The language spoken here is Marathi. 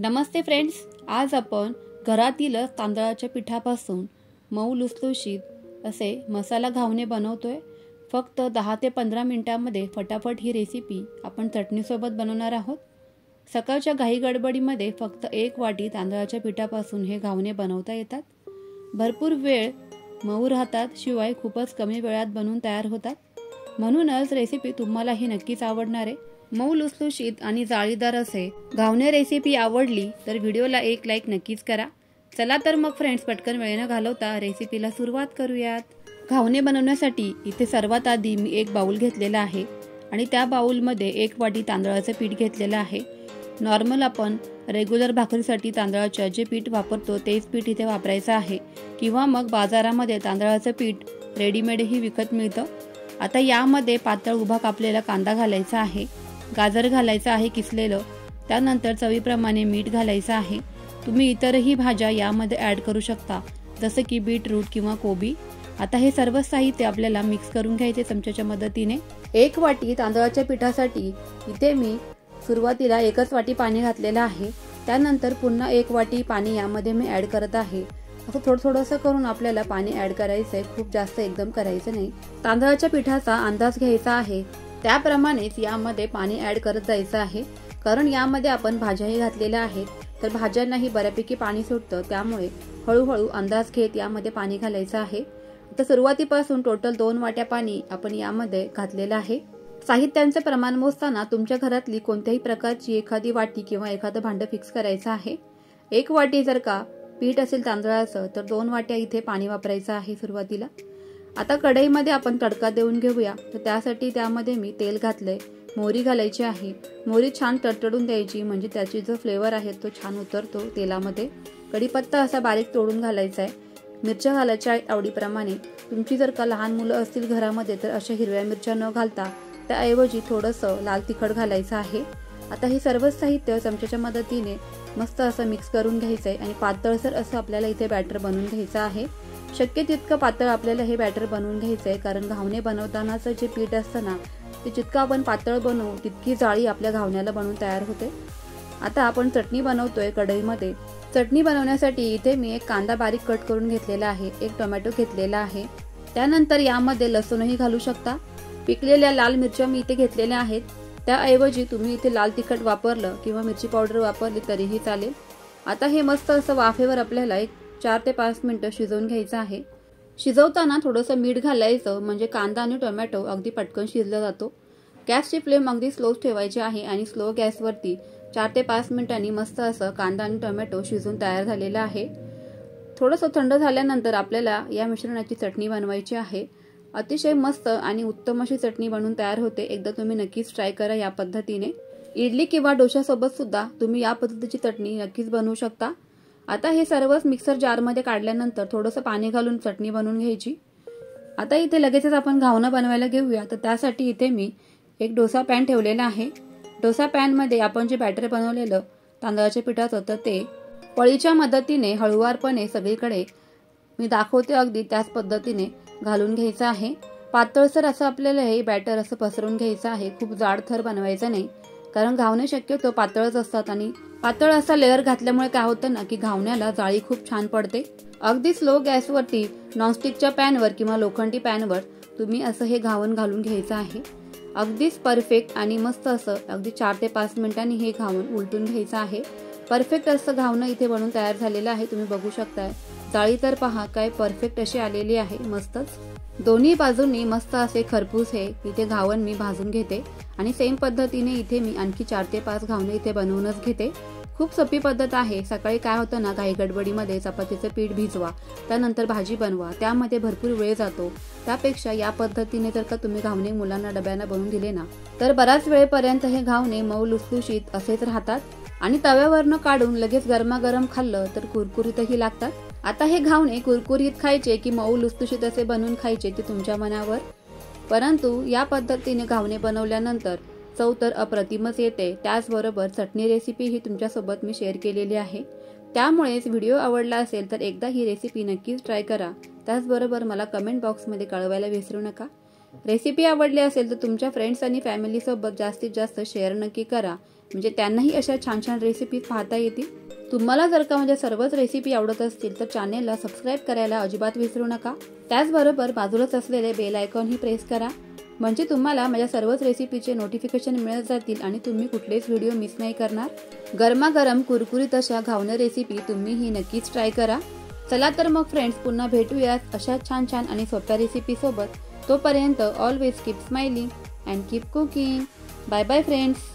नमस्ते फ्रेंड्स, आज आपण घरातीलच तांदळाच्या पिठापासून मऊ लुसलुशीत असे मसाला घावणे बनवतोय। फक्त 10 ते 15 मिनिटांमध्ये फटाफट ही रेसिपी आपण चटणीसोबत बनवणार आहोत। सकाळच्या घाई गडबडीमध्ये फक्त 1 वाटी तांदळाच्या पिठापासून हे घावणे बनवता येतात। भरपूर वेळ मऊ राहतात, शिवाय खूपच कमी वेळात बनवून तयार होतात। म्हणूनच रेसिपी तुम्हाला ही नक्कीच आवडणार आहे। मऊ लुसलुशीत आणि जाळीदार असे घावणे रेसिपी आवडली तर व्हिडिओला एक लाईक नक्कीच करा। चला तर मग फ्रेंड्स, पटकन वेळ न घालवता रेसिपीला सुरुवात करूयात। घावणे बनवण्यासाठी इथे सर्वात आधी मी एक बाउल घेतलेला आहे आणि त्या बाउलमध्ये 1 वाटी तांदळाचे पीठ घेतलेले आहे। नॉर्मल आपण रेग्युलर भाकरीसाठी तांदळाचे जे पीठ वापरतो तेच पीठ इथे वापरायचं आहे, किंवा मग बाजारामध्ये तांदळाचे पीठ रेडीमेडही विकत मिळतं। आता यामध्ये पातळ उभा कापलेला कांदा घालायचा आहे, गाजर घालायचं आहे किसलेलं, त्यानंतर चवीप्रमाणे मीठ घालायचं आहे। तुम्ही इतरही भाज्या यामध्ये ॲड करू शकता, जसं की बीटरूट किंवा कोबी। आता हे सर्व साहित्य आपल्याला मिक्स करून घ्यायचे चमच्याच्या मदतीने। 1 वाटी तांदळाच्या पिठासाठी इथे मी सुरुवातीला 1च वाटी पाणी घातलेलं आहे, त्यानंतर पुन्हा 1 वाटी पाणी यामध्ये मी ॲड करत आहे। असं थोडंसं करून आपल्याला पाणी ॲड करायचं आहे, खूप जास्त एकदम करायचं नाही। तांदळाच्या पिठाचा अंदाज घ्यायचा आहे, त्याप्रमाणेच यामध्ये पाणी ॲड करत जायचं आहे, कारण यामध्ये आपण भाज्याही घातलेल्या आहेत, तर भाज्यांनाही बऱ्यापैकी पाणी सुटतं, त्यामुळे हळूहळू अंदाज घेत यामध्ये पाणी घालायचं आहे। आता सुरुवातीपासून टोटल 2 वाट्या पाणी आपण यामध्ये घातलेलं आहे। साहित्यांचे प्रमाण मोजताना तुमच्या घरातली कोणत्याही प्रकारची एखादी वाटी किंवा एखादं भांडं फिक्स करायचं आहे। 1 वाटी जर का पीठ असेल तांदळाचं तर 2 वाट्या इथे पाणी वापरायचं आहे सुरुवातीला। आता कढईमध्ये आपण तडका देऊन घेऊया, तर त्यासाठी त्यामध्ये मी तेल घातलंय, मोहरी घालायची आहे। मोहरी छान तडतडून द्यायची, म्हणजे त्याची जो फ्लेवर आहे तो छान उतरतो तेलामध्ये। कढीपत्ता असा बारीक तोडून घालायचा आहे। मिरच्या घालायच्या आवडीप्रमाणे। तुमची जर का लहान मुलं असतील घरामध्ये तर अशा हिरव्या मिरच्या न घालता त्याऐवजी थोडंसं लाल तिखट घालायचं आहे। आता हे सर्व साहित्य चमच्याच्या मदतीने मस्त असं मिक्स करून घ्यायचं आहे आणि पातळसर असं आपल्याला इथे बॅटर बनवून घ्यायचं आहे। शक्य तितकं पातळ आपल्याला हे बॅटर बनवून घ्यायचं आहे, कारण घावणे बनवतानाचं जे पीठ असतं ना, ते जितकं आपण पातळ बनवू तितकी जाळी आपल्या घावण्याला बनवून तयार होते। आता आपण चटणी बनवतोय कढईमध्ये। चटणी बनवण्यासाठी इथे मी एक कांदा बारीक कट करून घेतलेला आहे, 1 टोमॅटो घेतलेला आहे, त्यानंतर यामध्ये लसूणही घालू शकता। पिकलेल्या लाल मिरच्या मी इथे घेतलेल्या आहेत, त्याऐवजी तुम्ही इथे लाल तिखट वापरलं किंवा मिरची पावडर वापरली तरीही चालेल। आता हे मस्त असं वाफेवर आपल्याला 4 ते 5 मिनिटं शिजवून घ्यायचं आहे। शिजवताना थोडंसं मीठ घालायचं, म्हणजे कांदा आणि टोमॅटो अगदी पटकन शिजला जातो। गॅसची फ्लेम अगदी स्लो ठेवायची आहे आणि स्लो गॅसवरती 4 ते 5 मिनिटांनी मस्त असं कांदा आणि टोमॅटो शिजून तयार झालेला आहे। थोडंसं थंड झाल्यानंतर आपल्याला या मिश्रणाची चटणी बनवायची आहे। अतिशय मस्त आणि उत्तम अशी चटणी बनवून तयार होते। एकदा तुम्ही नक्कीच ट्राय करा या पद्धतीने। इडली किंवा डोशासोबत सुद्धा तुम्ही या पद्धतीची चटणी नक्कीच बनवू शकता। आता हे सर्वच मिक्सर जारमध्ये काढल्यानंतर थोडंसं पाणी घालून चटणी बनवून घ्यायची। आता इथे लगेचच आपण घावणं बनवायला घेऊया, तर त्यासाठी इथे मी एक डोसा पॅन ठेवलेला आहे। डोसा पॅनमध्ये आपण जे बॅटर बनवलेलं तांदळाच्या पिठाचं, तर ते पळीच्या मदतीने हळूवारपणे सगळीकडे मी दाखवते अगदी त्याच पद्धतीने घालून घ्यायचं आहे। पातळसर असं आपल्याला हे बॅटर असं पसरून घ्यायचं आहे, खूप जाड थर बनवायचा नाही, कारण घावणे शक्यतो पातळच असतात आणि पातळ असा लेअर घातल्यामुळे काय होतं ना, की घावण्याला जाळी खूप छान पडते। अगदी स्लो गॅसवरती नॉनस्टिकच्या पॅनवर किंवा लोखंडी पॅनवर तुम्ही असं हे घावण घालून घ्यायचं आहे। अगदीच परफेक्ट आणि मस्त असं अगदी 4 ते 5 मिनिटांनी हे घावण उलटून घ्यायचं आहे। परफेक्ट असं घावणं इथे बनवून तयार झालेलं आहे, तुम्ही बघू शकताय। जाळी तर पहा काय परफेक्ट अशी आलेली आहे, मस्तच। दोन्ही बाजूंनी मस्त असे खरपूस हे इथे घावण मी भाजून घेते आणि सेम पद्धतीने इथे मी आणखी 4 ते 5 घावणे इथे बनवूनच घेते। खूप सोपी पद्धत आहे। सकाळी काय होतं ना, घाई गडबडीमध्ये चपातीचं पीठ भिजवा, त्यानंतर भाजी बनवा, त्यामध्ये भरपूर वेळ जातो। त्यापेक्षा या पद्धतीने जर का तुम्ही घावणे मुलांना डब्याला बनवून दिले ना, तर बराच वेळपर्यंत हे घावणे मऊ लुसलुशीत असेच राहतात आणि तव्यावरनं काढून लगेच गरमागरम खाल्लं तर कुरकुरीतही लागतात। आता हे घावणे कुरकुरीत खायचे की मऊ लुसलुशीत असे बनवून खायचे ते तुमच्या मनावर, परंतु या पद्धतीने घावणे बनवल्यानंतर चव तर अप्रतिमच येते। त्याचबरोबर चटणी रेसिपी ही तुमच्यासोबत मी शेअर केलेली आहे, त्यामुळेच व्हिडिओ आवडला असेल तर एकदा ही रेसिपी नक्कीच ट्राय करा। त्याचबरोबर मला कमेंट बॉक्समध्ये कळवायला विसरू नका। रेसिपी आवडली असेल तर तुमच्या फ्रेंड्स आणि फॅमिलीसोबत जास्तीत जास्त शेअर नक्की करा। म्हणजे त्यांनाही अशा छान छान रेसिपी पाहता येतील। तुम्हाला जर का म्हणजे सर्वच रेसिपी आवडत असतील तर चॅनेलला सबस्क्राईब करायला अजिबात विसरू नका। त्याचबरोबर बाजूलाच असलेले बेल आयकॉनही प्रेस करा, म्हणजे तुम्हाला माझ्या सर्वच रेसिपीचे नोटिफिकेशन मिळत जातील आणि तुम्ही कुठलेच व्हिडिओ मिस नाही करणार। गरमागरम कुरकुरीत अशा घावणे रेसिपी तुम्हीही नक्कीच ट्राय करा। चला तर मग फ्रेंड्स, पुन्हा भेटूयात अशा छान छान आणि सोप्या रेसिपी सोबत। तोपर्यंत always keep smiling and keep cooking. Bye bye friends.